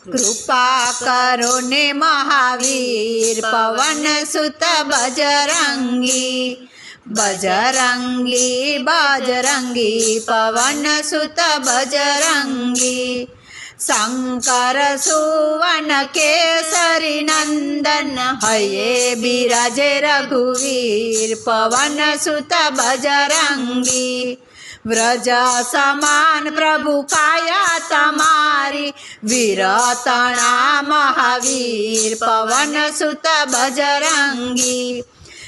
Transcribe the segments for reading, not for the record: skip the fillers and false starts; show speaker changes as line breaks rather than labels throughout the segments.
कृपा करो ने महावीर पवन सुत बजरंगी। बजरंगी बजरंगी पवन सुत बजरंगी। शंकर सुवन केसरी नंदन हये बिराजे रघुवीर पवन सुत बजरंगी। व्रज समान प्रभु काया तमारी वीरतना महावीर पवन सुत बजरंगी।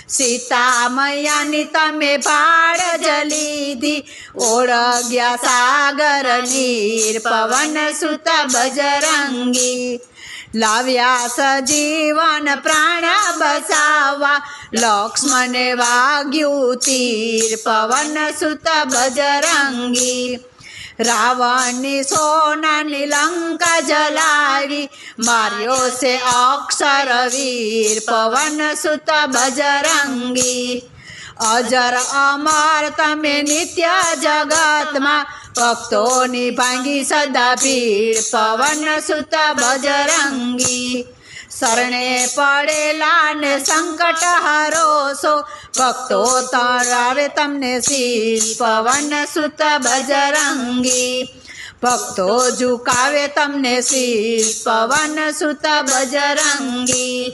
सीता मैयानी तमे भाड़ जलीधी ओळग्या सागर नीर पवन सुत बजरंगी। लाव्या सजीवन प्राण बसावा लक्ष्मणे वाग्यु तीर पवन सुत बजरंगी। रावणी सोनानी लंका जलावी मार्यो से अक्षर वीर पवन सुत बजरंगी। अजर अमर तमे नित्य जगत में भक्तोनी भांगी सदा भीड़ पवन सुत बजरंगी। शरणे पड़ेला ने संकट हरोसो भक्तो तरावे तमने शील पवन सुत बजरंगी। भक्तो झुकावे तमने शील पवन सुत बजरंगी।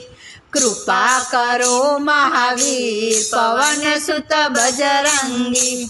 कृपा करो महावीर पवन सुत बजरंगी।